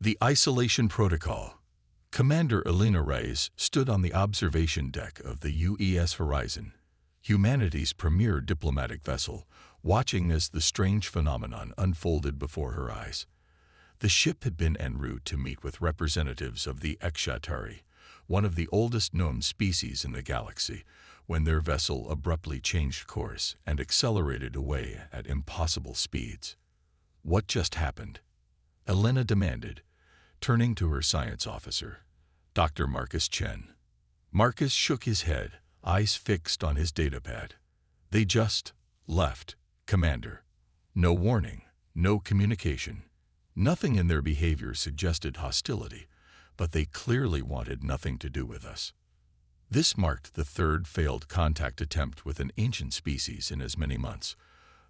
The Isolation Protocol. Commander Elena Reyes stood on the observation deck of the UES Horizon, humanity's premier diplomatic vessel, watching as the strange phenomenon unfolded before her eyes. The ship had been en route to meet with representatives of the HFY, one of the oldest known species in the galaxy, when their vessel abruptly changed course and accelerated away at impossible speeds. What just happened? Elena demanded, turning to her science officer, Dr. Marcus Chen. Marcus shook his head, eyes fixed on his datapad. They just left, Commander. No warning, no communication. Nothing in their behavior suggested hostility, but they clearly wanted nothing to do with us. This marked the third failed contact attempt with an ancient species in as many months.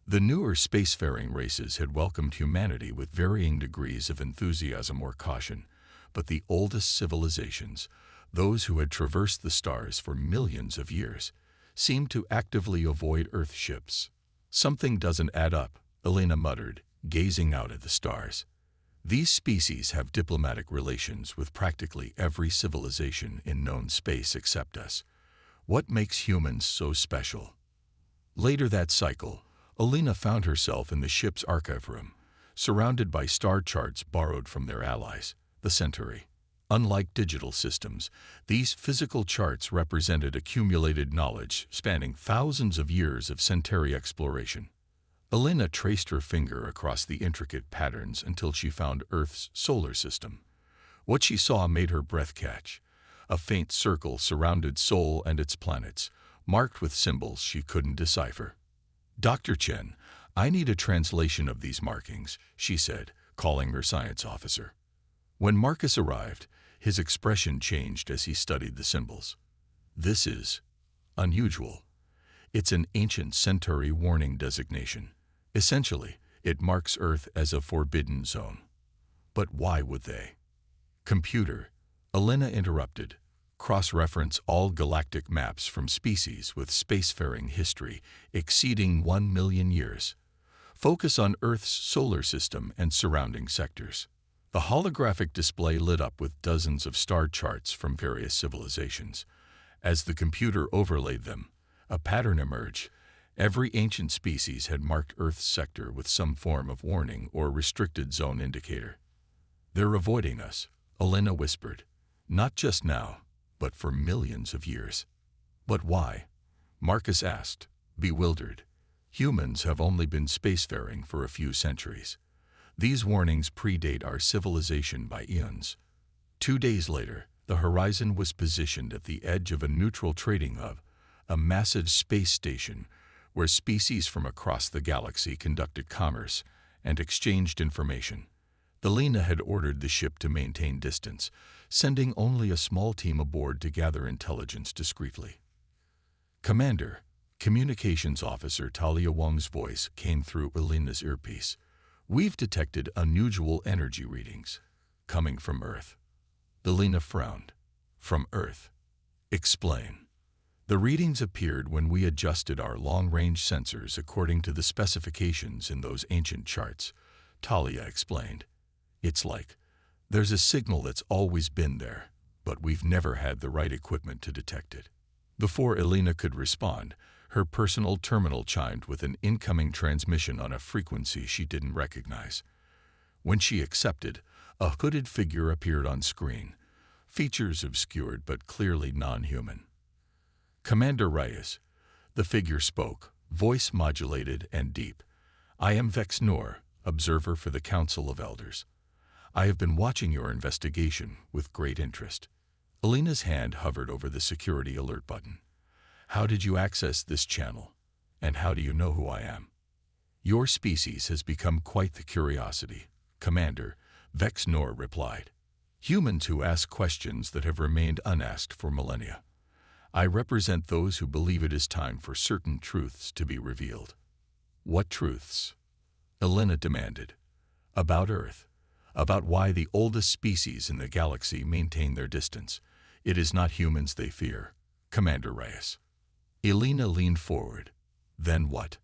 The newer spacefaring races had welcomed humanity with varying degrees of enthusiasm or caution, but the oldest civilizations, those who had traversed the stars for millions of years, seemed to actively avoid Earth ships. Something doesn't add up, Elena muttered, gazing out at the stars. These species have diplomatic relations with practically every civilization in known space except us. What makes humans so special? Later that cycle, Elena found herself in the ship's archive room, surrounded by star charts borrowed from their allies, the Centauri. Unlike digital systems, these physical charts represented accumulated knowledge spanning thousands of years of Centauri exploration. Elena traced her finger across the intricate patterns until she found Earth's solar system. What she saw made her breath catch. A faint circle surrounded Sol and its planets, marked with symbols she couldn't decipher. Dr. Chen, I need a translation of these markings, she said, calling her science officer. When Marcus arrived, his expression changed as he studied the symbols. This is unusual. It's an ancient Centauri warning designation. Essentially, it marks Earth as a forbidden zone. But why would they? Computer, Elena interrupted. Cross-reference all galactic maps from species with spacefaring history exceeding 1 million years. Focus on Earth's solar system and surrounding sectors. The holographic display lit up with dozens of star charts from various civilizations. As the computer overlaid them, a pattern emerged. Every ancient species had marked Earth's sector with some form of warning or restricted zone indicator. They're avoiding us, Elena whispered. Not just now, but for millions of years. But why? Marcus asked, bewildered. Humans have only been spacefaring for a few centuries. These warnings predate our civilization by eons. 2 days later, the Horizon was positioned at the edge of a neutral trading hub, a massive space station where species from across the galaxy conducted commerce and exchanged information. Elena had ordered the ship to maintain distance, sending only a small team aboard to gather intelligence discreetly. Commander, Communications Officer Talia Wong's voice came through Elena's earpiece. We've detected unusual energy readings coming from Earth. Elena frowned. From Earth? Explain. The readings appeared when we adjusted our long-range sensors according to the specifications in those ancient charts, Talia explained. It's like there's a signal that's always been there, but we've never had the right equipment to detect it. Before Elena could respond, her personal terminal chimed with an incoming transmission on a frequency she didn't recognize. When she accepted, a hooded figure appeared on screen, features obscured but clearly non-human. Commander Reyes, the figure spoke, voice modulated and deep. I am Vex Nor, observer for the Council of Elders. I have been watching your investigation with great interest. Elena's hand hovered over the security alert button. How did you access this channel? And how do you know who I am? Your species has become quite the curiosity, Commander, Vex Nor replied. Humans who ask questions that have remained unasked for millennia. I represent those who believe it is time for certain truths to be revealed. What truths? Elena demanded. About Earth. About why the oldest species in the galaxy maintain their distance. It is not humans they fear, Commander Reyes. Elena leaned forward. Then what?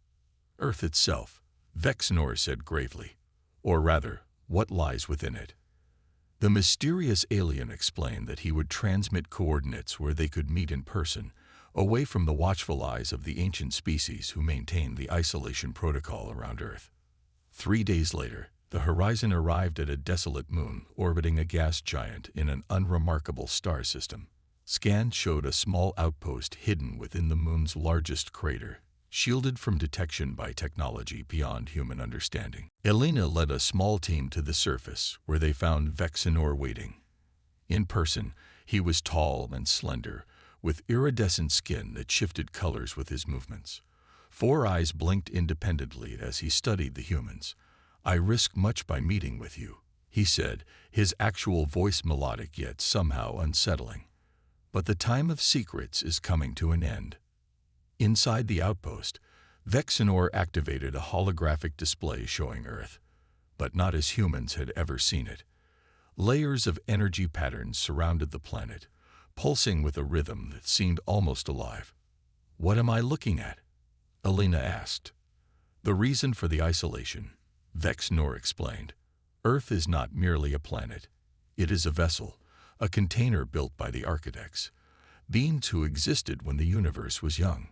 Earth itself, Vex Nor said gravely. Or rather, what lies within it? The mysterious alien explained that he would transmit coordinates where they could meet in person, away from the watchful eyes of the ancient species who maintained the isolation protocol around Earth. 3 days later, the Horizon arrived at a desolate moon orbiting a gas giant in an unremarkable star system. Scans showed a small outpost hidden within the moon's largest crater, shielded from detection by technology beyond human understanding. Elena led a small team to the surface, where they found Vexenor waiting. In person, he was tall and slender, with iridescent skin that shifted colors with his movements. 4 eyes blinked independently as he studied the humans. "I risk much by meeting with you," he said, his actual voice melodic yet somehow unsettling. "But the time of secrets is coming to an end." Inside the outpost, Vexenor activated a holographic display showing Earth, but not as humans had ever seen it. Layers of energy patterns surrounded the planet, pulsing with a rhythm that seemed almost alive. "What am I looking at?" Elena asked. "The reason for the isolation," Vexenor explained. "Earth is not merely a planet. It is a vessel, a container built by the architects, beings who existed when the universe was young."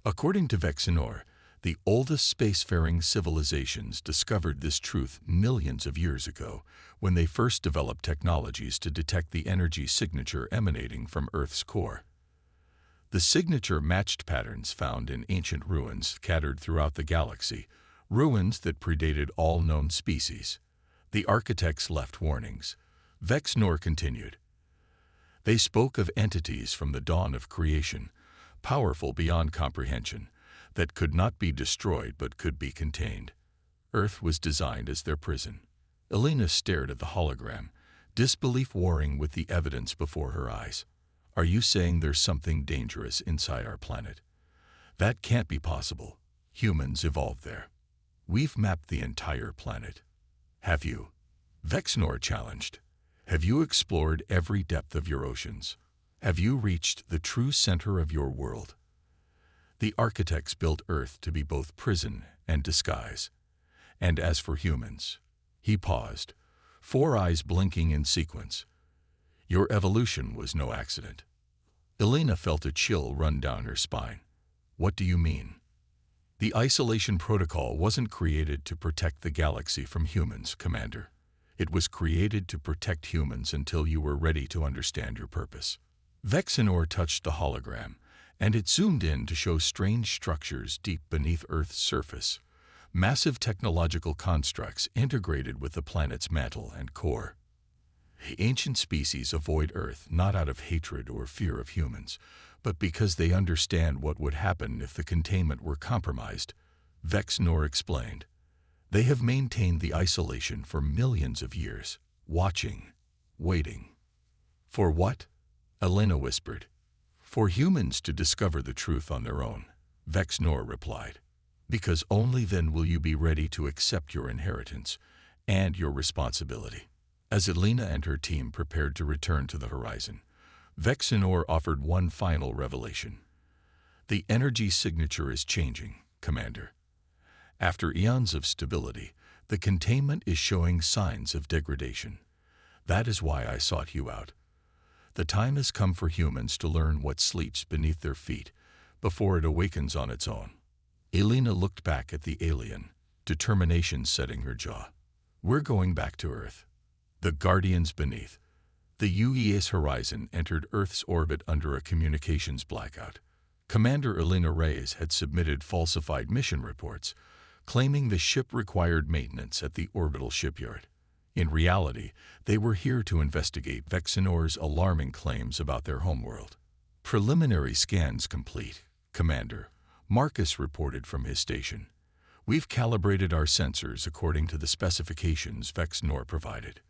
According to Vexenor, the oldest spacefaring civilizations discovered this truth millions of years ago, when they first developed technologies to detect the energy signature emanating from Earth's core. The signature matched patterns found in ancient ruins scattered throughout the galaxy, ruins that predated all known species. The architects left warnings. Vexenor continued. "They spoke of entities from the dawn of creation, powerful beyond comprehension, that could not be destroyed but could be contained. Earth was designed as their prison." Elena stared at the hologram, disbelief warring with the evidence before her eyes. "Are you saying there's something dangerous inside our planet?" "That can't be possible. Humans evolved there. We've mapped the entire planet." "Have you?" Vexenor challenged. "Have you explored every depth of your oceans? Have you reached the true center of your world?" The architects built Earth to be both prison and disguise. And as for humans, he paused, 4 eyes blinking in sequence. "Your evolution was no accident." Elena felt a chill run down her spine. "What do you mean?" "The isolation protocol wasn't created to protect the galaxy from humans, Commander. It was created to protect humans until you were ready to understand your purpose." Vexenor touched the hologram, and it zoomed in to show strange structures deep beneath Earth's surface, massive technological constructs integrated with the planet's mantle and core. The ancient species avoid Earth not out of hatred or fear of humans, but because they understand what would happen if the containment were compromised, Vexenor explained. "They have maintained the isolation for millions of years, watching, waiting." "For what?" Elena whispered. "For humans to discover the truth on their own," Vexenor replied. "Because only then will you be ready to accept your inheritance and your responsibility." As Elena and her team prepared to return to the Horizon, Vexenor offered one final revelation. "The energy signature is changing, Commander. After eons of stability, the containment is showing signs of degradation. That is why I sought you out. The time has come for humans to learn what sleeps beneath their feet before it awakens on its own." Elena looked back at the alien, determination setting her jaw. "We're going back to Earth." The Guardians beneath. The UES Horizon entered Earth's orbit under a communications blackout. Commander Elena Reyes had submitted falsified mission reports, claiming the ship required maintenance at the orbital shipyard. In reality, they were here to investigate Vexenor's alarming claims about their homeworld. "Preliminary scans complete, Commander," Marcus reported from his station. "We've calibrated our sensors according to the specifications Vexenor provided."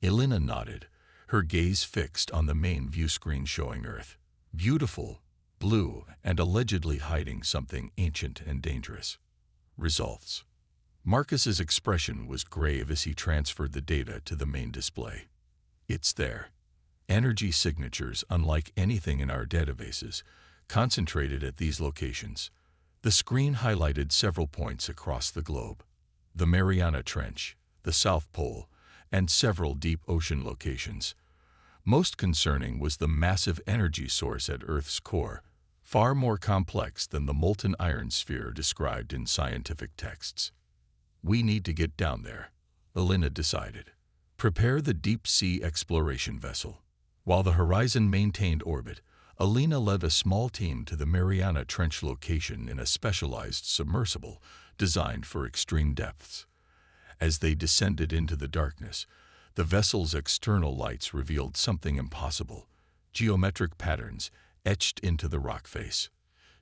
Elena nodded, her gaze fixed on the main view screen showing Earth. Beautiful, blue, and allegedly hiding something ancient and dangerous. Results. Marcus's expression was grave as he transferred the data to the main display. "It's there. Energy signatures unlike anything in our databases, concentrated at these locations." The screen highlighted several points across the globe. The Mariana Trench, the South Pole, and several deep ocean locations. Most concerning was the massive energy source at Earth's core, far more complex than the molten iron sphere described in scientific texts. "We need to get down there," Elena decided. "Prepare the deep-sea exploration vessel." While the Horizon maintained orbit, Elena led a small team to the Mariana Trench location in a specialized submersible designed for extreme depths. As they descended into the darkness, the vessel's external lights revealed something impossible: geometric patterns etched into the rock face,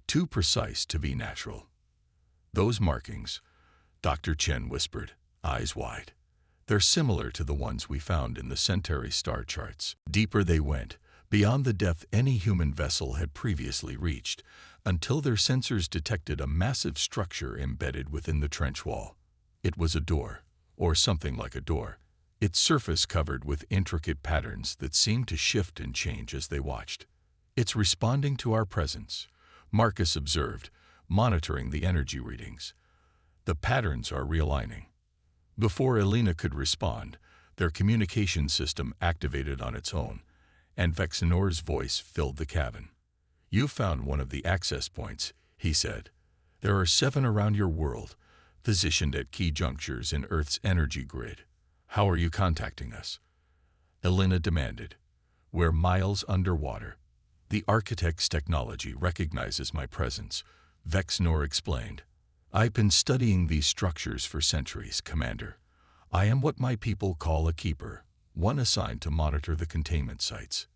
too precise to be natural. "Those markings," Dr. Chen whispered, eyes wide. "They're similar to the ones we found in the Centauri star charts." Deeper they went, beyond the depth any human vessel had previously reached, until their sensors detected a massive structure embedded within the trench wall. It was a door, or something like a door, its surface covered with intricate patterns that seemed to shift and change as they watched. "It's responding to our presence," Marcus observed, monitoring the energy readings. "The patterns are realigning." Before Elena could respond, their communication system activated on its own, and Vexenor's voice filled the cabin. "You found one of the access points," he said. "There are 7 around your world, positioned at key junctures in Earth's energy grid. How are you contacting us?" Elena demanded. "We're miles underwater. The Architect's technology recognizes my presence," Vexenor explained. "I've been studying these structures for centuries, Commander. I am what my people call a keeper, one assigned to monitor the containment sites."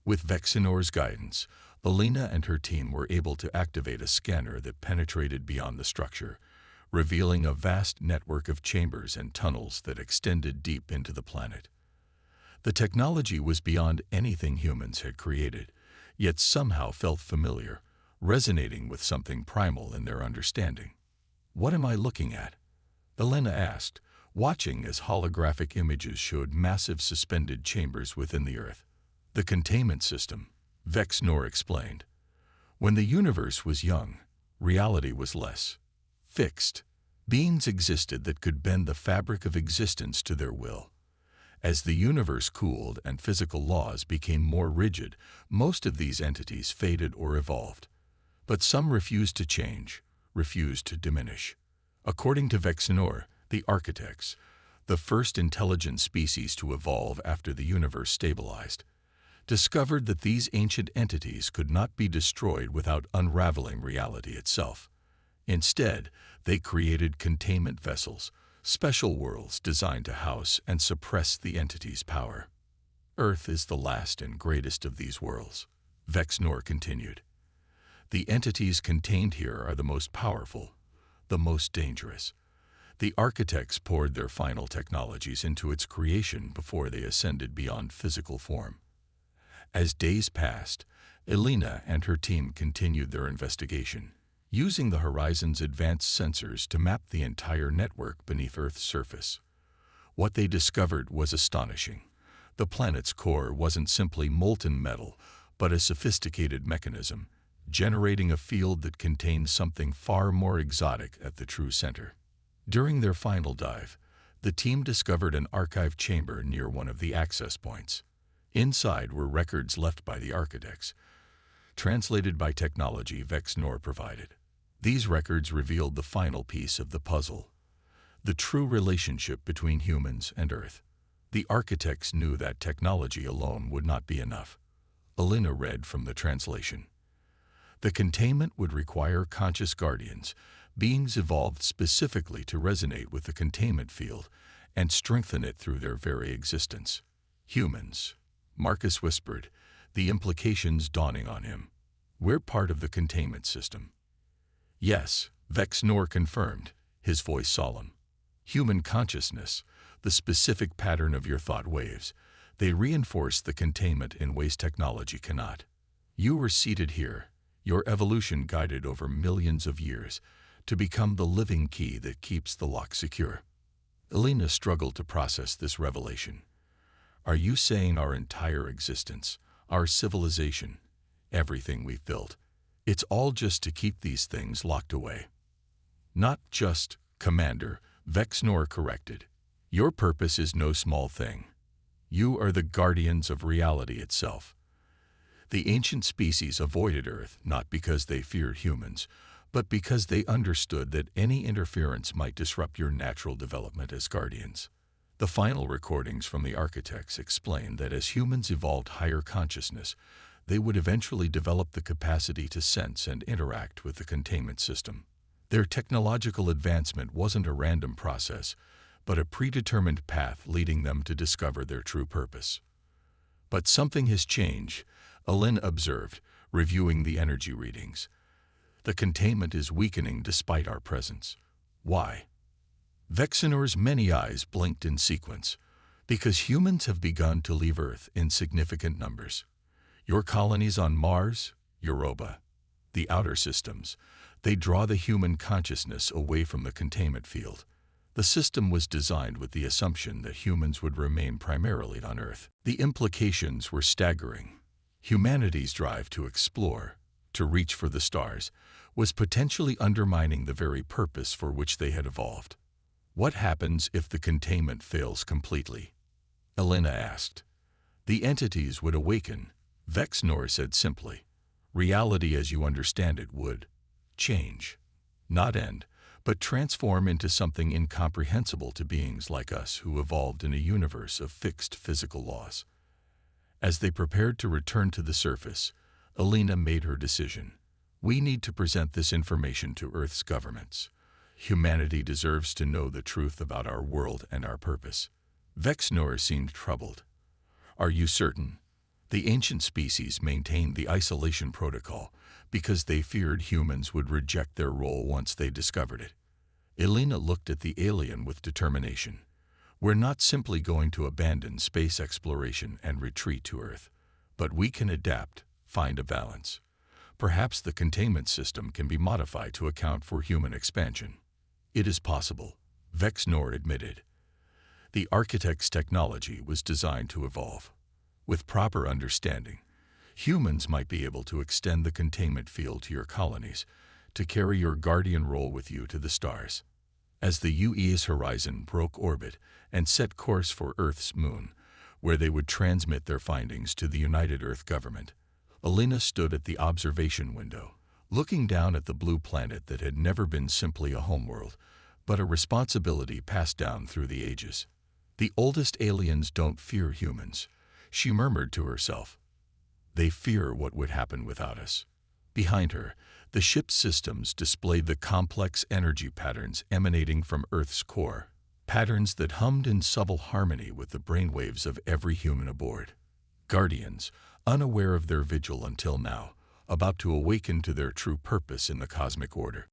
With Vexenor's guidance, Elena and her team were able to activate a scanner that penetrated beyond the structure, revealing a vast network of chambers and tunnels that extended deep into the planet. The technology was beyond anything humans had created, yet somehow felt familiar, resonating with something primal in their understanding. "What am I looking at?" Elena asked, watching as holographic images showed massive suspended chambers within the Earth. "The containment system," Vexenor explained. "When the universe was young, reality was less fixed. Beings existed that could bend the fabric of existence to their will. As the universe cooled and physical laws became more rigid, most of these entities faded or evolved. But some refused to change, refused to diminish. According to Vexenor, the Architects, the first intelligent species to evolve after the universe stabilized, discovered that these ancient entities could not be destroyed without unraveling reality itself. Instead, they created containment vessels, special worlds designed to house and suppress the entity's power. Earth is the last and greatest of these worlds," Vexenor continued. "The entities contained here are the most powerful, the most dangerous. The Architects poured their final technologies into its creation before they ascended beyond physical form." As days passed, Elena and her team continued their investigation, using the Horizon's advanced sensors to map the entire network beneath Earth's surface. What they discovered was astonishing. The planet's core wasn't simply molten metal, but a sophisticated mechanism, generating a field that contained something far more exotic at the true center. During their final dive, the team discovered an archive chamber near one of the access points. Inside were records left by the Architects, translated by technology Vexenor provided. These records revealed the final piece of the puzzle: the true relationship between humans and Earth. The Architects knew that technology alone would not be enough. Elena read from the translation. The containment would require conscious guardians, beings evolved specifically to resonate with the containment field and strengthen it through their very existence. "Humans," Marcus whispered, the implications dawning on him. "We're part of the containment system." "Yes," Vexenor confirmed, his voice solemn. "Human consciousness, the specific pattern of your thought waves, they reinforce the containment in ways technology cannot. You were seated here, your evolution guided over millions of years, to become the living key that keeps the lock secure." Elena struggled to process this revelation. "Are you saying our entire existence, our civilization, everything we've built, it's all just to keep these things locked away?" "Not just, Commander," Vexenor corrected. Your purpose is no small thing. You are the guardians of reality itself. The ancient species avoided Earth not because they feared humans, but because they understood that any interference might disrupt your natural development as guardians. The final recordings from the architects explain that as humans evolved higher consciousness, they would eventually develop the capacity to sense and interact with the containment system. Their technological advancement wasn't a random process, but a predetermined path leading them to discover their true purpose. But something has changed, Alin observed, reviewing the energy readings. The containment is weakening despite our presence. Why? Vexenor's many eyes blinked in sequence. Because humans have begun to leave Earth in significant numbers. Your colonies on Mars, Europa, the outer systems, they draw the human consciousness away from the containment field. The system was designed with the assumption that humans would remain primarily on Earth. The implications were staggering. Humanity's drive to explore, to reach for the stars, was potentially undermining the very purpose for which they had evolved. What happens if the containment fails completely? Elena asked. The entities would awaken, Vexenor said simply. Reality as you understand it would change, not end, but transform into something incomprehensible to beings like us who evolved in a universe of fixed physical laws. As they prepared to return to the surface, Elena made her decision. We need to present this information to Earth's governments. Humanity deserves to know the truth about our world and our purpose. Vexenor seemed troubled. Are you certain? The ancient species maintained the isolation protocol because they feared humans would reject their role once they discovered it. Elena looked at the alien with determination. We're not simply going to abandon space exploration and retreat to Earth, but we can adapt, find a balance. Perhaps the containment system can be modified to account for human expansion. It is possible, Vexenor admitted. The architect's technology was designed to evolve. With proper understanding, humans might be able to extend the containment field to your colonies, to carry your guardian role with you to the stars. As the UE's horizon broke orbit and set course for Earth's moon, where they would transmit their findings to the United Earth government, Elena stood at the observation window, looking down at the blue planet that had never been simply a homeworld, but a responsibility passed down through the ages. The oldest aliens don't fear humans, she murmured to herself. They fear what would happen without us. Behind her, the ship's systems displayed the complex energy patterns emanating from Earth's core, patterns that hummed in subtle harmony with the brainwaves of every human aboard. Guardians, unaware of their vigil until now, about to awaken to their true purpose in the cosmic order.